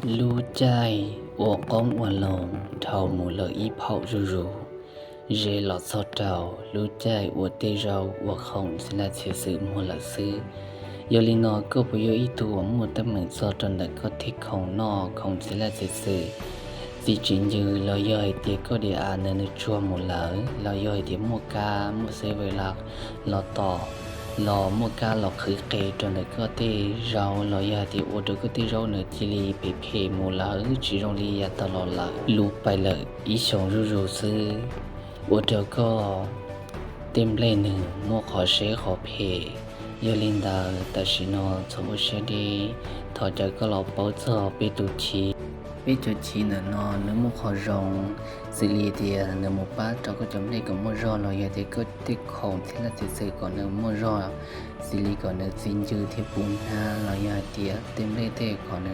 รู้ใจ我讲我龙头目了一泡如如热老早早รู้ใจ我对肉我控现在其实没了事有里呢ก็不有一ตัวมัวแต่เหมือนซอจนแต่ก็ที่ของนอกของสิละสิสิสิจริงอยู่เราย่อยเตียก็เดียอาเนนชัวหมดแล้วเราย่อยเตียมัวกามัวเสเวลาเราต่อเรามัวกาเราคือเกจนแต่ก็ที่เราเราย่อยเตียโอดก็ที่เราเนจิลีเปเพหมดแล้วจิรงลียตลอดละลูไปเลยอีชงรู้รู้ซื้อโอดก็เต็มเลยหนึ่งมัวขอเชขอเพ有领导，但是呢，从不晓得，他这个老包子被毒气，被毒气呢，那么好用，是里的，那么把这个种那个么热了，也得个得空，现在就是个那么热，是里个那真就的不难了，也得对没得可能。